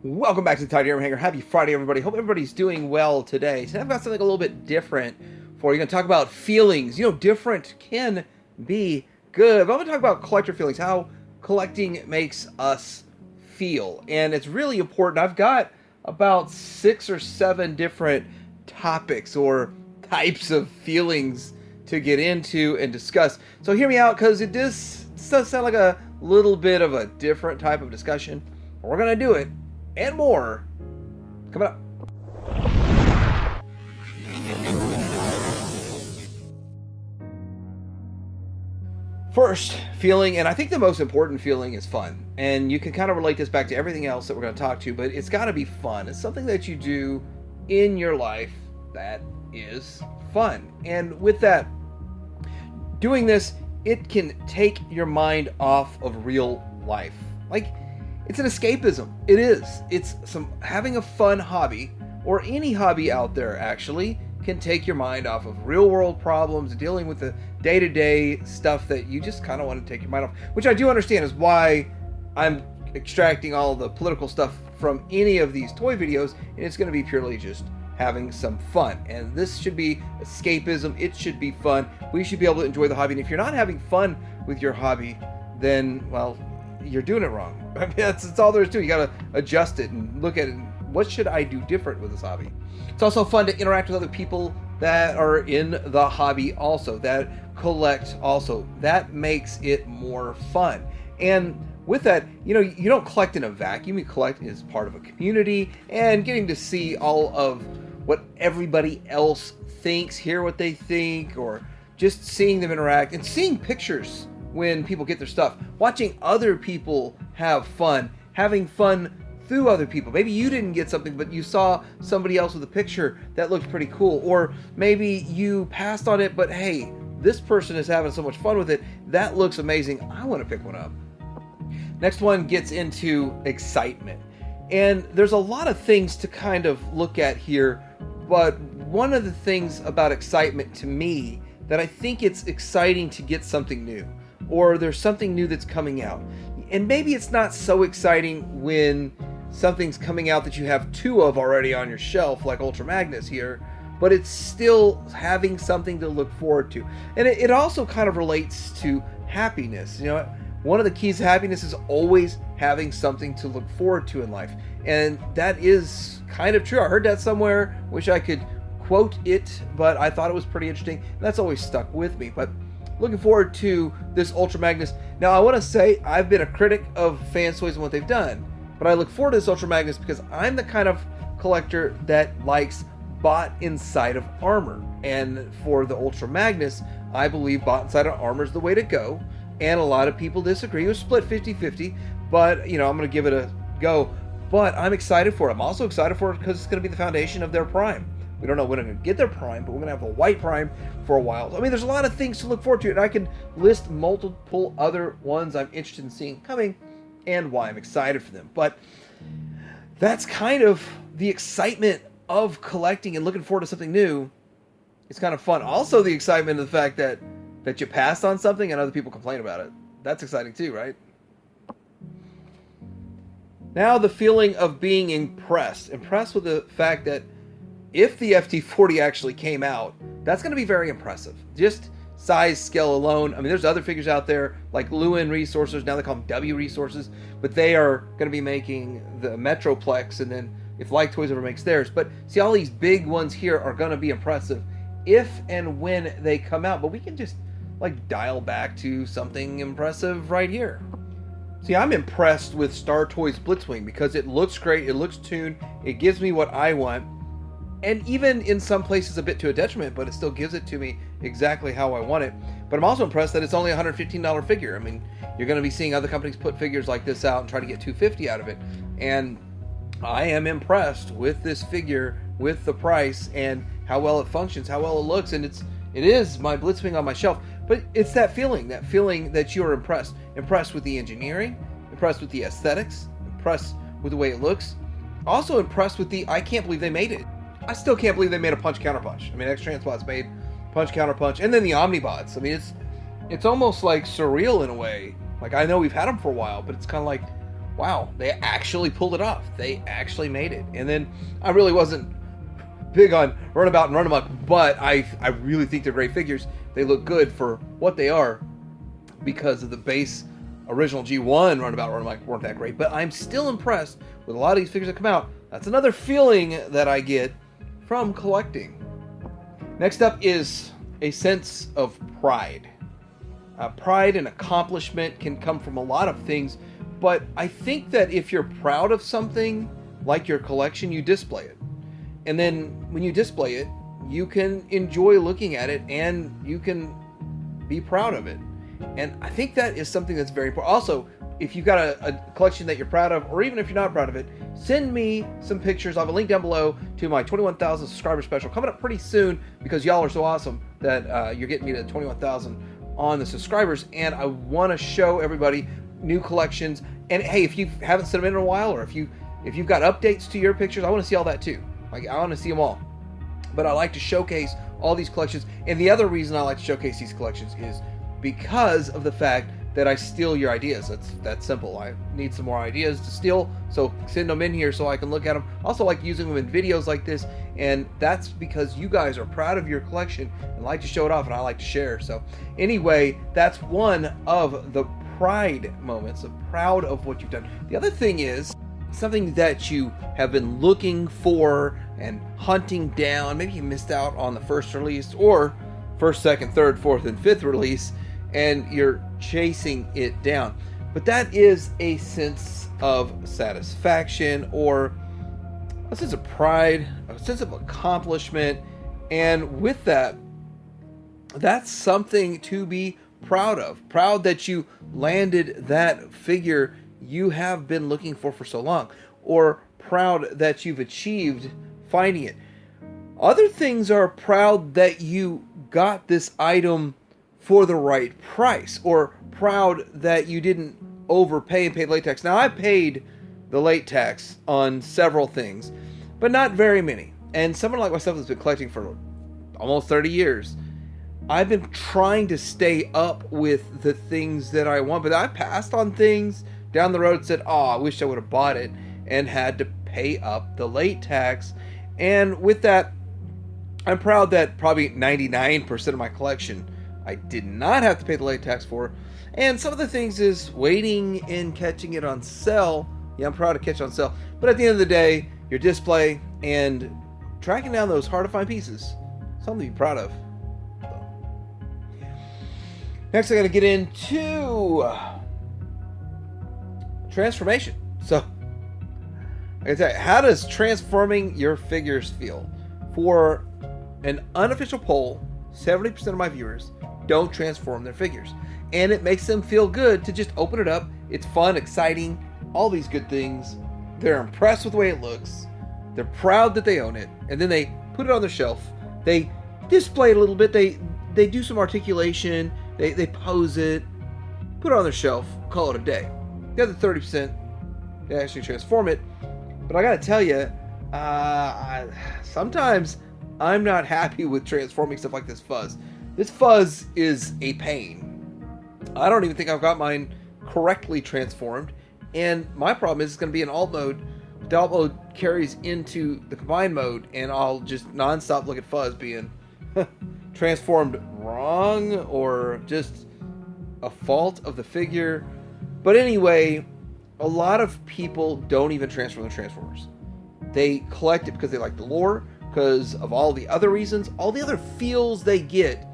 Welcome back to the Tidy Arm Hanger. Happy Friday, everybody. Hope everybody's doing well today. Today I've got something a little bit different for you. I'm going to talk about feelings. You know, different can be good. But I'm going to talk about collector feelings, how collecting makes us feel. And it's really important. I've got about 6 or 7 different topics or types of feelings to get into and discuss. So hear me out, because it does sound like a little bit of a different type of discussion. We're going to do it. And more coming up. First, feeling, and I think the most important feeling is fun. And you can kind of relate this back to everything else that we're going to talk to, but it's got to be fun. It's something that you do in your life that is fun. And with that, doing this, it can take your mind off of real life. Like, it's an escapism. It is. It's having a fun hobby, or any hobby out there actually, can take your mind off of real world problems, dealing with the day-to-day stuff that you just kind of want to take your mind off, which I do understand is why I'm extracting all the political stuff from any of these toy videos, and it's going to be purely just having some fun. And this should be escapism. It should be fun. We should be able to enjoy the hobby. And if you're not having fun with your hobby, then, well, you're doing it wrong. I mean, that's all there is to it. You got to adjust it and look at it. What should I do different with this hobby? It's also fun to interact with other people that are in the hobby also, that collect also. That makes it more fun. And with that, you know, you don't collect in a vacuum. You collect as part of a community, and getting to see all of what everybody else thinks, hear what they think, or just seeing them interact and seeing pictures when people get their stuff, watching other people have fun, having fun through other people. Maybe you didn't get something, but you saw somebody else with a picture that looked pretty cool, or maybe you passed on it, but hey, this person is having so much fun with it, that looks amazing, I want to pick one up. Next one gets into excitement, and there's a lot of things to kind of look at here, but one of the things about excitement to me, that I think it's exciting to get something new, or there's something new that's coming out. And maybe it's not so exciting when something's coming out that you have 2 of already on your shelf, like Ultra Magnus here, but it's still having something to look forward to. And it also kind of relates to happiness. You know, one of the keys to happiness is always having something to look forward to in life. And that is kind of true. I heard that somewhere. Wish I could quote it, but I thought it was pretty interesting. And that's always stuck with me. But looking forward to this Ultra Magnus. Now, I want to say I've been a critic of Fans Toys and what they've done, but I look forward to this Ultra Magnus because I'm the kind of collector that likes bought inside of armor. And for the Ultra Magnus, I believe bought inside of armor is the way to go. And a lot of people disagree. It was split 50-50, but, you know, I'm going to give it a go. But I'm excited for it. I'm also excited for it because it's going to be the foundation of their Prime. We don't know when I'm going to get their Prime, but we're going to have a white Prime for a while. I mean, there's a lot of things to look forward to, and I can list multiple other ones I'm interested in seeing coming and why I'm excited for them. But that's kind of the excitement of collecting and looking forward to something new. It's kind of fun. Also, the excitement of the fact that you passed on something and other people complain about it. That's exciting too, right? Now, the feeling of being impressed. Impressed with the fact that if the FT40 actually came out, that's going to be very impressive. Just size, scale alone. I mean, there's other figures out there like Lewin Resources. Now they call them W Resources, but they are going to be making the Metroplex, and then if Like Toys ever makes theirs. But see, all these big ones here are going to be impressive if and when they come out. But we can just like dial back to something impressive right here. See, I'm impressed with Star Toys Blitzwing because it looks great, it looks tuned, it gives me what I want. And even in some places a bit to a detriment, but it still gives it to me exactly how I want it. But I'm also impressed that it's only a $115 figure. I mean, you're going to be seeing other companies put figures like this out and try to get $250 out of it. And I am impressed with this figure, with the price, and how well it functions, how well it looks. And it is my Blitzwing on my shelf. But it's that feeling that you are impressed. Impressed with the engineering, impressed with the aesthetics, impressed with the way it looks. Also impressed with I can't believe they made it. I still can't believe they made a punch counter punch. I mean, X-Transbots made punch counter punch, and then the Omnibots. I mean, it's almost like surreal in a way. Like, I know we've had them for a while, but it's kind of like, wow, they actually pulled it off. They actually made it. And then I really wasn't big on Runabout and Runamuck, but I really think they're great figures. They look good for what they are because of the base original G1 Runabout Runamuck weren't that great. But I'm still impressed with a lot of these figures that come out. That's another feeling that I get from collecting. Next up is a sense of pride. Pride and accomplishment can come from a lot of things, but I think that if you're proud of something, like your collection, you display it. And then when you display it, you can enjoy looking at it and you can be proud of it. And I think that is something that's very important. Also, if you've got a collection that you're proud of, or even if you're not proud of it, send me some pictures. I'll have a link down below to my 21,000 subscriber special coming up pretty soon, because y'all are so awesome that you're getting me to 21,000 on the subscribers. And I want to show everybody new collections. And hey, if you haven't sent them in a while, or if you've got updates to your pictures, I want to see all that too. Like, I want to see them all. But I like to showcase all these collections. And the other reason I like to showcase these collections is because of the fact that I steal your ideas. That's simple. I need some more ideas to steal, so send them in here so I can look at them. Also like using them in videos like this, and that's because you guys are proud of your collection and like to show it off, and I like to share. So anyway, that's one of the pride moments, of proud of what you've done. The other thing is something that you have been looking for and hunting down. Maybe you missed out on the first release, or first, second, third, fourth, and fifth release, and you're chasing it down. But that is a sense of satisfaction, or a sense of pride, a sense of accomplishment. And with that, that's something to be proud of. Proud that you landed that figure you have been looking for so long, or proud that you've achieved finding it. Other things are proud that you got this item for the right price, or proud that you didn't overpay and paid late tax. Now, I paid the late tax on several things, but not very many. And someone like myself that's been collecting for almost 30 years, I've been trying to stay up with the things that I want, but I passed on things down the road and said, oh, I wish I would have bought it, and had to pay up the late tax. And with that, I'm proud that probably 99% of my collection I did not have to pay the late tax for. And some of the things is waiting and catching it on sale. Yeah, I'm proud to catch it on sale. But at the end of the day, your display and tracking down those hard to find pieces, something to be proud of. Next, I got to get into transformation. So, I can tell you, how does transforming your figures feel? For an unofficial poll, 70% of my viewers don't transform their figures. And it makes them feel good to just open it up. It's fun, exciting, all these good things. They're impressed with the way it looks. They're proud that they own it. And then they put it on their shelf. They display it a little bit. They do some articulation. They pose it, put it on their shelf, call it a day. The other 30%, they actually transform it. But I gotta tell you, sometimes I'm not happy with transforming stuff like this fuzz. This fuzz is a pain. I don't even think I've got mine correctly transformed. And my problem is it's going to be in alt mode. The alt mode carries into the combined mode, and I'll just nonstop look at fuzz being transformed wrong, or just a fault of the figure. But anyway, a lot of people don't even transform their Transformers. They collect it because they like the lore, because of all the other reasons, all the other feels they get.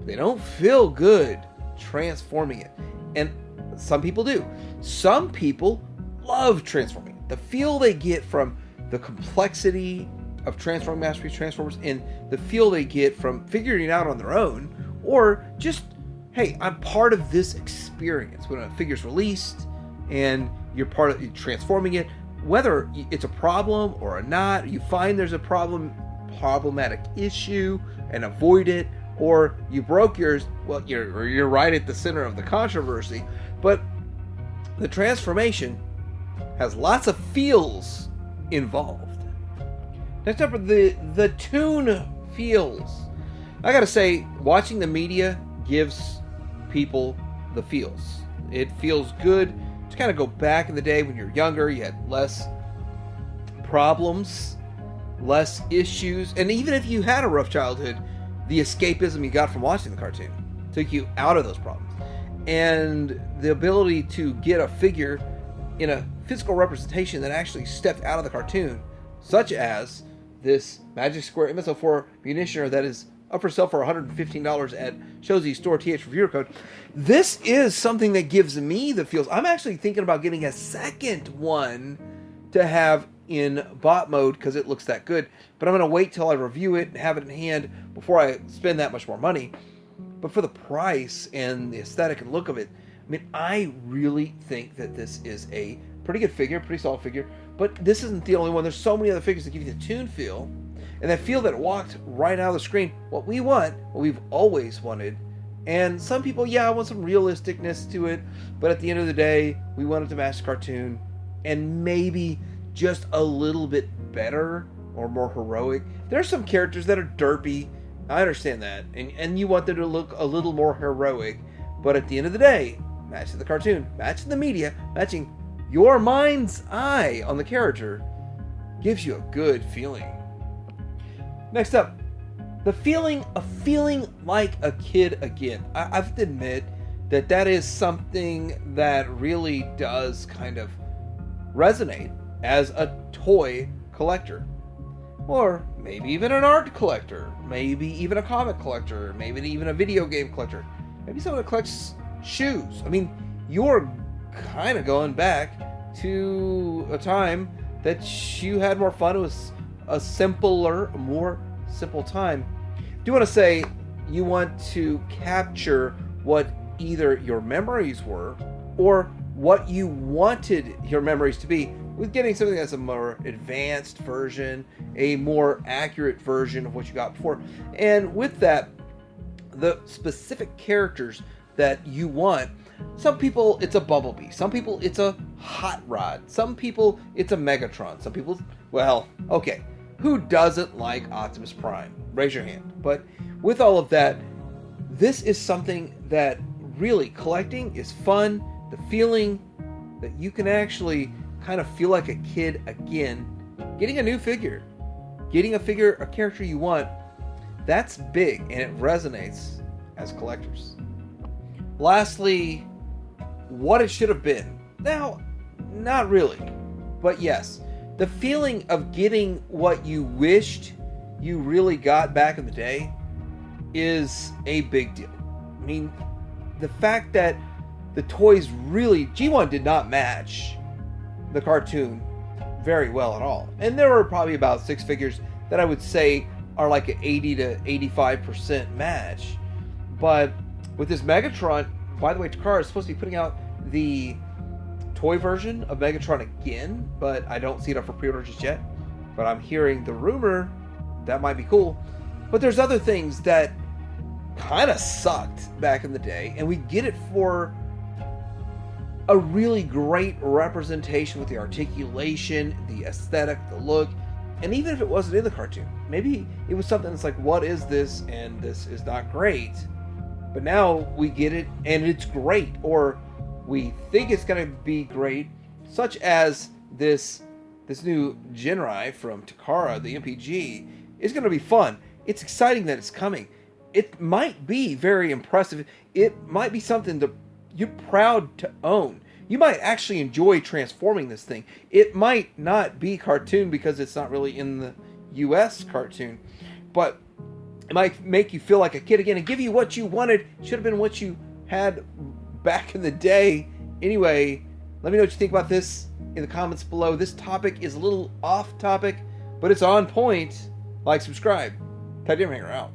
They don't feel good transforming it. And some people do. Some people love transforming. The feel they get from the complexity of transforming Masterpiece Transformers, and the feel they get from figuring it out on their own, or just, hey, I'm part of this experience. When a figure's released and you're part of transforming it, whether it's a problem or not, you find there's a problematic issue and avoid it, or you broke yours, well, you're right at the center of the controversy. But the transformation has lots of feels involved. Next up are the tune feels. I gotta say, watching the media gives people the feels. It feels good to kind of go back in the day when you're younger, you had less problems, less issues, and even if you had a rough childhood, the escapism you got from watching the cartoon took you out of those problems. And the ability to get a figure in a physical representation that actually stepped out of the cartoon, such as this Magic Square MSO4 Munitioner that is up for sale for $115 at Shozy Store TH Reviewer Code. This is something that gives me the feels. I'm actually thinking about getting a second one to have in bot mode because it looks that good, but I'm going to wait till I review it and have it in hand before I spend that much more money. But for the price and the aesthetic and look of it, I mean, I really think that this is a pretty good figure, pretty solid figure, but this isn't the only one. There's so many other figures that give you the Toon feel, and that feel that walked right out of the screen. What we want, what we've always wanted. And some people, yeah, want some realisticness to it, but at the end of the day, we want it to match the cartoon, and maybe just a little bit better or more heroic. There are some characters that are derpy. I understand that, and you want them to look a little more heroic, but at the end of the day, matching the cartoon, matching the media, matching your mind's eye on the character gives you a good feeling. Next up, the feeling of feeling like a kid again. I have to admit that is something that really does kind of resonate as a toy collector. Or maybe even an art collector, maybe even a comic collector, maybe even a video game collector, maybe someone that collects shoes. I mean, you're kind of going back to a time that you had more fun. It was a more simple time. Do you want to say you want to capture what either your memories were or what you wanted your memories to be, with getting something that's a more advanced version, a more accurate version of what you got before. And with that, the specific characters that you want. Some people, it's a Bumblebee. Some people, it's a Hot Rod. Some people, it's a Megatron. Some people, well, okay. Who doesn't like Optimus Prime? Raise your hand. But with all of that, this is something that really collecting is fun. The feeling that you can actually kind of feel like a kid again, getting a new figure, getting a character you want, that's big and it resonates as collectors. Lastly, what it should have been. Now, not really, but yes, the feeling of getting what you wished you really got back in the day is a big deal. I mean, the fact that the toys really, G1 did not match the cartoon very well at all. And there were probably about 6 figures that I would say are like an 80 to 85% match. But with this Megatron, by the way, Takara is supposed to be putting out the toy version of Megatron again, but I don't see it up for pre-order just yet. But I'm hearing the rumor that might be cool. But there's other things that kind of sucked back in the day, and we get it for a really great representation with the articulation, the aesthetic, the look, and even if it wasn't in the cartoon, maybe it was something that's like, what is this? And this is not great. But now we get it, and it's great, or we think it's going to be great, such as this new Jinrai from Takara, the MPG, is going to be fun. It's exciting that it's coming. It might be very impressive. It might be something that you're proud to own. You might actually enjoy transforming this thing. It might not be cartoon because it's not really in the US cartoon, but it might make you feel like a kid again and give you what you wanted. Should have been what you had back in the day. Anyway, let me know what you think about this in the comments below. This topic is a little off topic, but it's on point. Like, subscribe. Titanium Hanger out.